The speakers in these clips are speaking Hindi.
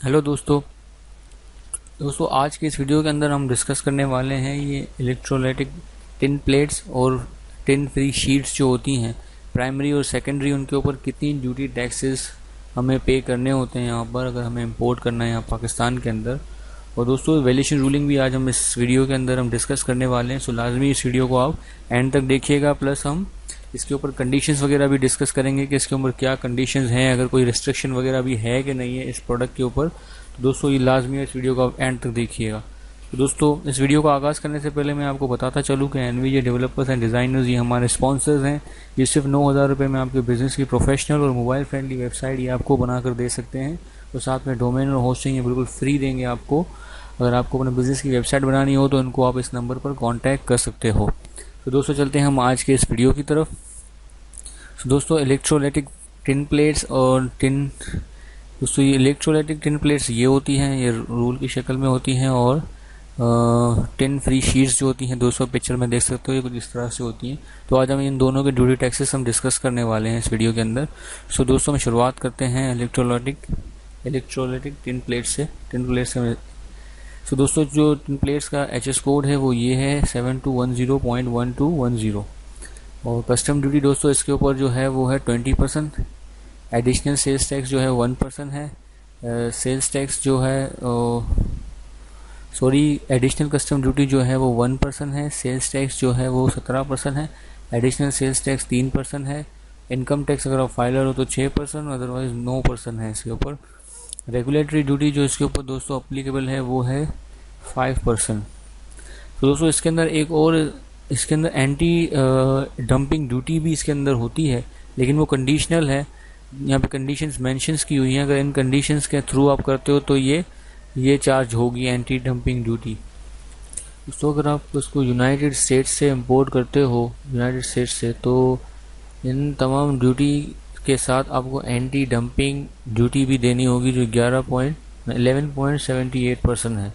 हेलो दोस्तों आज के इस वीडियो के अंदर हम डिस्कस करने वाले हैं ये इलेक्ट्रोलाइटिक टिन प्लेट्स और टिन फ्री शीट्स जो होती हैं प्राइमरी और सेकेंडरी, उनके ऊपर कितनी ड्यूटी टैक्सेस हमें पे करने होते हैं यहाँ पर अगर हमें इंपोर्ट करना है यहाँ पाकिस्तान के अंदर। और दोस्तों वैल्यूएशन रूलिंग भी आज हम इस वीडियो के अंदर हम डिस्कस करने वाले हैं, सो लाजमी इस वीडियो को आप एंड तक देखिएगा। प्लस हम इसके ऊपर कंडीशंस वगैरह भी डिस्कस करेंगे कि इसके ऊपर क्या कंडीशंस हैं, अगर कोई रिस्ट्रिक्शन वगैरह भी है कि नहीं है इस प्रोडक्ट के ऊपर। तो दोस्तों ये लाजमी है, इस वीडियो को आप एंड तक देखिएगा। तो दोस्तों इस वीडियो को आगाज़ करने से पहले मैं आपको बताता चलूँ कि एनवीजे डेवलपर्स एंड डिज़ाइनर्स ये हमारे स्पॉन्सर्स हैं। ये सिर्फ 9,000 रुपये में आपके बिजनेस की प्रोफेशनल और मोबाइल फ्रेंडली वेबसाइट ये आपको बनाकर दे सकते हैं। और साथ में डोमेन और होस्टिंग ये बिल्कुल फ्री देंगे आपको। अगर आपको अपने बिजनेस की वेबसाइट बनानी हो तो इनको आप इस नंबर पर कॉन्टैक्ट कर सकते हो। तो दोस्तों चलते हैं हम आज के इस वीडियो की तरफ। तो दोस्तों इलेक्ट्रोलाइटिक टिन प्लेट्स और दोस्तों ये इलेक्ट्रोलाइटिक टिन प्लेट्स ये होती हैं, ये रोल की शक्ल में होती हैं। और टिन फ्री शीट्स जो होती हैं दोस्तों पिक्चर में देख सकते हो ये कुछ इस तरह से होती हैं। तो आज हम इन दोनों के ड्यूटी टैक्सेस हम डिस्कस करने वाले हैं इस वीडियो के अंदर। सो दोस्तों हम शुरुआत करते हैं इलेक्ट्रोलाइटिक टिन प्लेट से। सो दोस्तों जो टिन प्लेट्स का HS कोड है वो ये है 7210.1210। और कस्टम ड्यूटी दोस्तों इसके ऊपर जो है वो है 20%। एडिशनल सेल्स टैक्स जो है 1% है। सेल्स टैक्स जो है एडिशनल कस्टम ड्यूटी जो है वो 1% है। सेल्स टैक्स जो है वो 17% है। एडिशनल सेल्स टैक्स 3% है। इनकम टैक्स अगर आप फाइलर हो तो 6%, अदरवाइज 9% है इसके ऊपर। रेगुलेटरी ड्यूटी जो इसके ऊपर दोस्तों अप्लीकेबल है वो है 5%। तो दोस्तों इसके अंदर इसके अंदर एंटी डंपिंग ड्यूटी भी इसके अंदर होती है, लेकिन वो कंडीशनल है। यहाँ पे कंडीशंस मेंशंस की हुई हैं, अगर इन कंडीशंस के थ्रू आप करते हो तो ये चार्ज होगी एंटी डंपिंग ड्यूटी। दोस्तों अगर आप उसको यूनाइटेड स्टेट्स से इंपोर्ट करते हो तो इन तमाम ड्यूटी के साथ आपको एंटी डंपिंग ड्यूटी भी देनी होगी जो 11.78% है।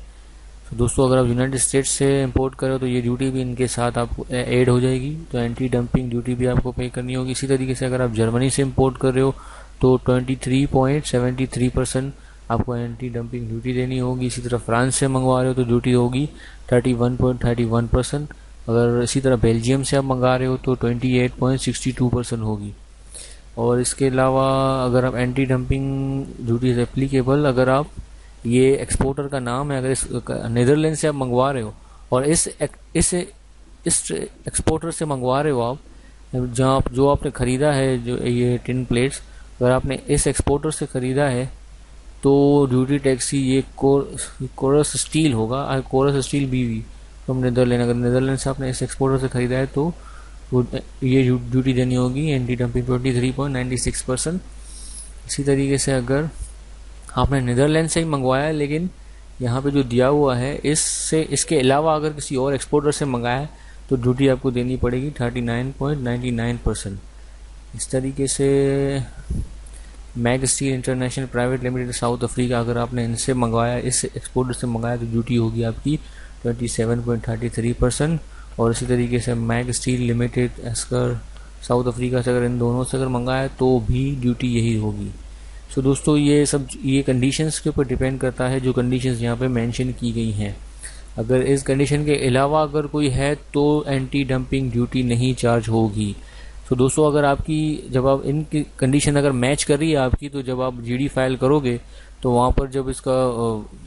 तो दोस्तों अगर आप यूनाइटेड स्टेट्स से इंपोर्ट करो तो ये ड्यूटी भी इनके साथ आपको ऐड हो जाएगी, तो एंटी डंपिंग ड्यूटी भी आपको पे करनी होगी। इसी तरीके से अगर आप जर्मनी से इंपोर्ट कर रहे हो तो 23.73% आपको एंटी डंपिंग ड्यूटी देनी होगी। इसी तरह फ्रांस से मंगवा रहे हो तो ड्यूटी होगी 31.31%। अगर इसी तरह बेल्जियम से आप मंगा रहे हो तो 28.62% होगी। और इसके अलावा अगर आप anti dumping duty is applicable, अगर आप ये एक्सपोर्टर का नाम है, अगर इस नीदरलैंड से आप मंगवा रहे हो और इस एक्सपोर्टर से मंगवा रहे हो आप, जो आपने ख़रीदा है जो ये टिन प्लेट्स, अगर आपने इस एक्सपोर्टर से ख़रीदा है तो ड्यूटी टैक्स ये कोरस स्टील होगा, Corus steel BV from Netherland. अगर नीदरलैंड से आपने इस एक्सपोर्टर से ख़रीदा है तो ये ड्यूटी देनी होगी एंटी डंपिंग 23.96%। इसी तरीके से अगर आपने नीदरलैंड से ही मंगवाया है लेकिन यहाँ पे जो दिया हुआ है इसके अलावा अगर किसी और एक्सपोर्टर से मंगाया है तो ड्यूटी आपको देनी पड़ेगी 39.99%। इस तरीके से Mag Steel International Private Limited South Africa, अगर आपने इनसे मंगवाया इस एक्सपोर्टर से मंगाया तो ड्यूटी होगी आपकी 27.33%। और इसी तरीके से मैग स्टील लिमिटेड एस्कर साउथ अफ्रीका से अगर इन दोनों से अगर मंगाया तो भी ड्यूटी यही होगी। सो दोस्तों ये कंडीशंस के ऊपर डिपेंड करता है, जो कंडीशंस यहाँ पे मेंशन की गई हैं। अगर इस कंडीशन के अलावा अगर कोई है तो एंटी डंपिंग ड्यूटी नहीं चार्ज होगी। तो दोस्तों अगर आपकी जब आप इनकी कंडीशन अगर मैच कर रही है आपकी, तो जब आप GD फाइल करोगे तो वहाँ पर जब इसका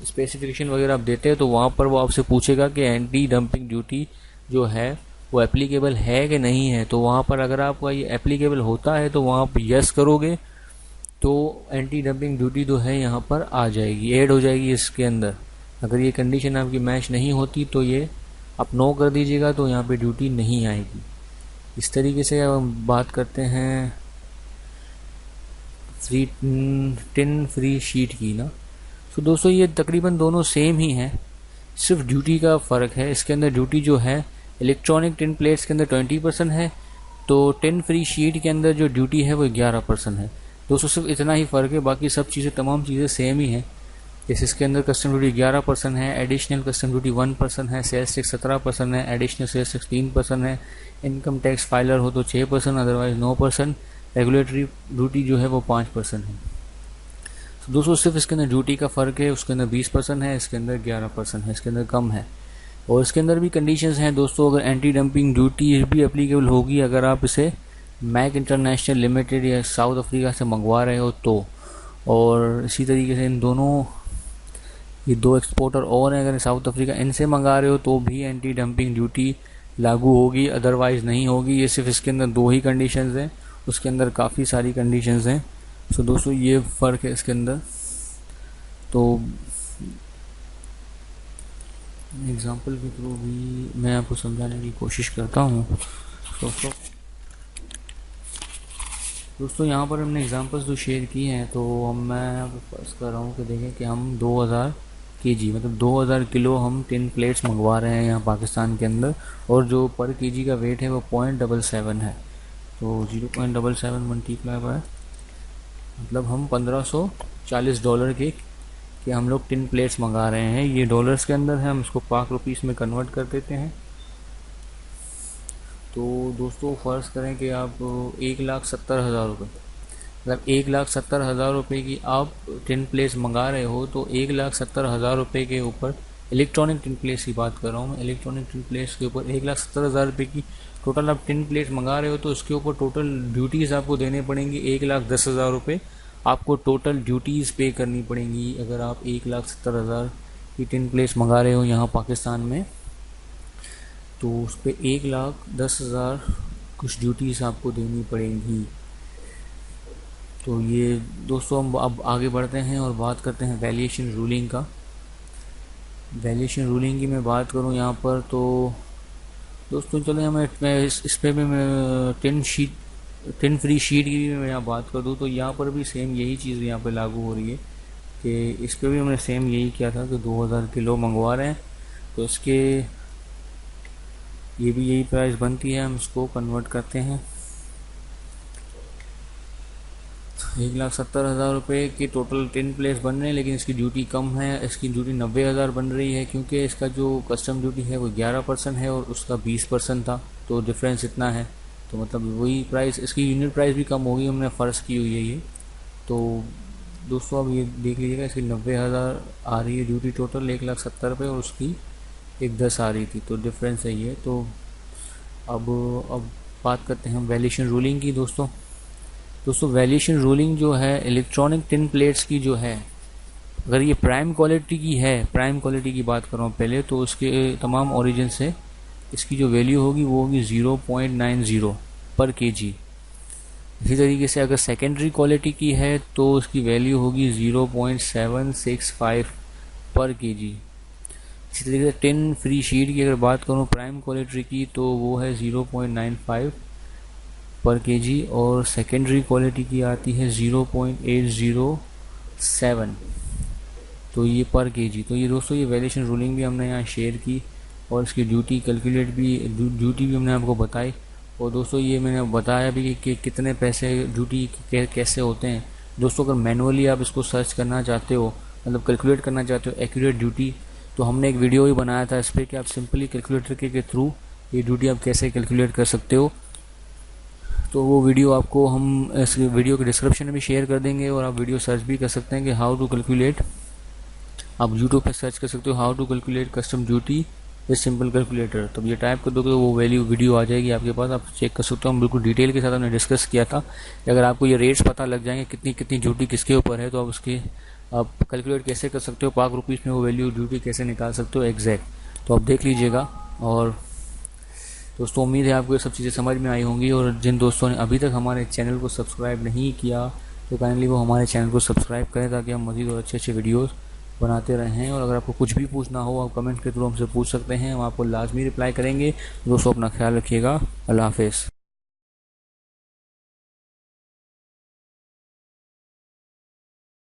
स्पेसिफिकेशन वगैरह आप देते हैं तो वहाँ पर वो आपसे पूछेगा कि एंटी डंपिंग ड्यूटी जो है वो एप्लीकेबल है कि नहीं है। तो वहाँ पर अगर आपका ये एप्लीकेबल होता है तो वहाँ पर यस करोगे तो एंटी डंपिंग ड्यूटी जो है यहाँ पर आ जाएगी, ऐड हो जाएगी इसके अंदर। अगर ये कंडीशन आपकी मैच नहीं होती तो ये आप नो कर दीजिएगा, तो यहाँ पे ड्यूटी नहीं आएगी। इस तरीके से अब हम बात करते हैं टिन फ्री शीट की ना। तो दोस्तों ये तकरीबन दोनों सेम ही हैं, सिर्फ ड्यूटी का फ़र्क है। इसके अंदर ड्यूटी जो है इलेक्ट्रॉनिक टिन प्लेट्स के अंदर 20% है, तो टिन फ्री शीट के अंदर जो ड्यूटी है वो 11% है। दोस्तों सिर्फ इतना ही फ़र्क है, बाकी सब चीज़ें तमाम चीज़ें सेम ही हैं। जैसे इसके अंदर कस्टम ड्यूटी 11% है, एडिशनल कस्टम ड्यूटी 1% है, सेल्स टैक्स 17% है, एडिशनल सेल्स टैक्स 3% है, इनकम टैक्स फाइलर हो तो 6%, अदरवाइज 9%, रेगुलेटरी ड्यूटी जो है वो 5% है। तो दोस्तों सिर्फ इसके अंदर ड्यूटी का फ़र्क है, उसके अंदर 20% है, इसके अंदर 11% है, इसके अंदर कम है। और इसके अंदर भी कंडीशंस हैं दोस्तों, अगर एंटी डंपिंग ड्यूटी भी एप्लीकेबल होगी अगर आप इसे मैक इंटरनेशनल लिमिटेड या साउथ अफ्रीका से मंगवा रहे हो तो। और इसी तरीके से इन दोनों, ये दो एक्सपोर्टर और हैं, अगर साउथ अफ्रीका इनसे मंगा रहे हो तो भी एंटी डंपिंग ड्यूटी लागू होगी, अदरवाइज़ नहीं होगी। ये सिर्फ इसके अंदर दो ही कंडीशंस हैं, उसके अंदर काफ़ी सारी कंडीशंस हैं। सो दोस्तों ये फ़र्क है इसके अंदर। तो एग्जांपल के थ्रू भी मैं आपको समझाने की कोशिश करता हूँ। दोस्तों यहाँ पर हमने एग्जांपल्स जो शेयर किए हैं, तो मैं आपको फर्ज कर रहा हूँ कि देखें कि हम 2000 केजी मतलब 2000 किलो हम टिन प्लेट्स मंगवा रहे हैं यहाँ पाकिस्तान के अंदर, और जो पर केजी का वेट है वो 0.77 है। तो 0.77 मल्टीप्लाई बाय मतलब हम $1540 के हम लोग टिन प्लेट्स मंगा रहे हैं। ये डॉलर्स के अंदर है, हम इसको पाक रुपीस में कन्वर्ट कर देते हैं। तो दोस्तों फ़र्ज़ करें कि आप 1,70,000 रुपये, मतलब 1,70,000 रुपये की आप टिन प्लेट्स मंगा रहे हो, तो 1,70,000 रुपये के ऊपर इलेक्ट्रॉनिक टिन प्लेट्स की बात कर रहा हूँ मैं, इलेक्ट्रॉनिक टिन प्लेट्स के ऊपर 1,70,000 रुपये की टोटल आप टिन प्लेट्स मंगा रहे हो, तो उसके ऊपर टोटल ड्यूटीज़ आपको देने पड़ेंगी 1,10,000 रुपये आपको टोटल ड्यूटीज़ पे करनी पड़ेंगी अगर आप 1,70,000 की टिन प्लेट्स मंगा रहे हो यहाँ पाकिस्तान में। तो उस पर 1,10,000 कुछ ड्यूटीज़ आपको देनी पड़ेंगी। तो ये दोस्तों हम अब आगे बढ़ते हैं और बात करते हैं वैल्यूएशन रूलिंग का। वैल्यूएशन रूलिंग की मैं बात करूं यहाँ पर, तो दोस्तों चलो मैं इस पे भी मैं टिन फ्री शीट की भी मैं यहाँ बात कर दूँ, तो यहाँ पर भी सेम यही चीज़ यहाँ पे लागू हो रही है कि इस पर भी हमने सेम यही किया था कि 2000 किलो मंगवा रहे हैं, तो इसके ये भी यही प्राइस बनती है। हम इसको कन्वर्ट करते हैं 1,70,000 रुपये की टोटल टिन प्लेट्स बन रहे हैं, लेकिन इसकी ड्यूटी कम है, इसकी ड्यूटी 90,000 बन रही है, क्योंकि इसका जो कस्टम ड्यूटी है वो 11% है और उसका 20% था, तो डिफरेंस इतना है। तो मतलब वही प्राइस, इसकी यूनिट प्राइस भी कम होगी, हमने फ़र्ज़ की हुई है ये। तो दोस्तों अब ये देख लीजिएगा, इसकी 90,000 आ रही है ड्यूटी टोटल 1,70,000 रुपये, और उसकी 1,10 आ रही थी, तो डिफरेंस है ये। तो अब बात करते हैं वैल्यूएशन रूलिंग की। दोस्तों वैल्यूएशन रूलिंग जो है इलेक्ट्रॉनिक टिन प्लेट्स की जो है, अगर ये प्राइम क्वालिटी की है, प्राइम क्वालिटी की बात कर रहा हूँ पहले, तो उसके तमाम ओरिजिन से इसकी जो वैल्यू होगी वो होगी 0.90 पर केजी। इसी तरीके से अगर सेकेंडरी क्वालिटी की है तो उसकी वैल्यू होगी 0.765 पर केजी। इसी तरीके से टिन फ्री शीट की अगर बात करूँ प्राइम क्वालिटी की, तो वो है 0.95 पर केजी, और सेकेंडरी क्वालिटी की आती है 0.807, तो ये पर केजी। तो ये दोस्तों ये वैल्यूएशन रूलिंग भी हमने यहाँ शेयर की, और इसकी ड्यूटी भी हमने आपको बताई। और दोस्तों ये मैंने बताया भी कि कितने पैसे ड्यूटी कैसे होते हैं। दोस्तों अगर मैनुअली आप इसको सर्च करना चाहते हो, मतलब कैलकुलेट करना चाहते हो एक्यूरेट ड्यूटी, तो हमने एक वीडियो भी बनाया था इस पर कि आप सिंपली कैलकुलेटर के थ्रू ये ड्यूटी आप कैसे कैलकुलेट कर सकते हो। तो वो वीडियो आपको हम इस वीडियो के डिस्क्रिप्शन में भी शेयर कर देंगे, और आप वीडियो सर्च भी कर सकते हैं कि हाउ टू कैलकुलेट, आप यूट्यूब पर सर्च कर सकते हो how to calculate custom duty with simple calculator. तब ये टाइप कर दोगे तो वो वीडियो आ जाएगी आपके पास, आप चेक कर सकते हो। हम बिल्कुल डिटेल के साथ हमने डिस्कस किया था कि अगर आपको ये रेट्स पता लग जाएंगे कितनी ड्यूटी किसके ऊपर है, तो आप उसके आप कैलकुलेट कैसे कर सकते हो, पाक रुपीज़ में वो वैल्यू ड्यूटी कैसे निकाल सकते हो एग्जैक्ट, तो आप देख लीजिएगा। और दोस्तों उम्मीद है आपको ये सब चीज़ें समझ में आई होंगी, और जिन दोस्तों ने अभी तक हमारे चैनल को सब्सक्राइब नहीं किया तो काइंडली वो हमारे चैनल को सब्सक्राइब करें, ताकि हम मज़ीद और अच्छे वीडियोज़ बनाते रहें। और अगर आपको कुछ भी पूछना हो आप कमेंट के थ्रू हमसे पूछ सकते हैं, हम आपको लाजमी रिप्लाई करेंगे। दोस्तों अपना ख्याल रखिएगा, अल्लाह हाफ़िज़।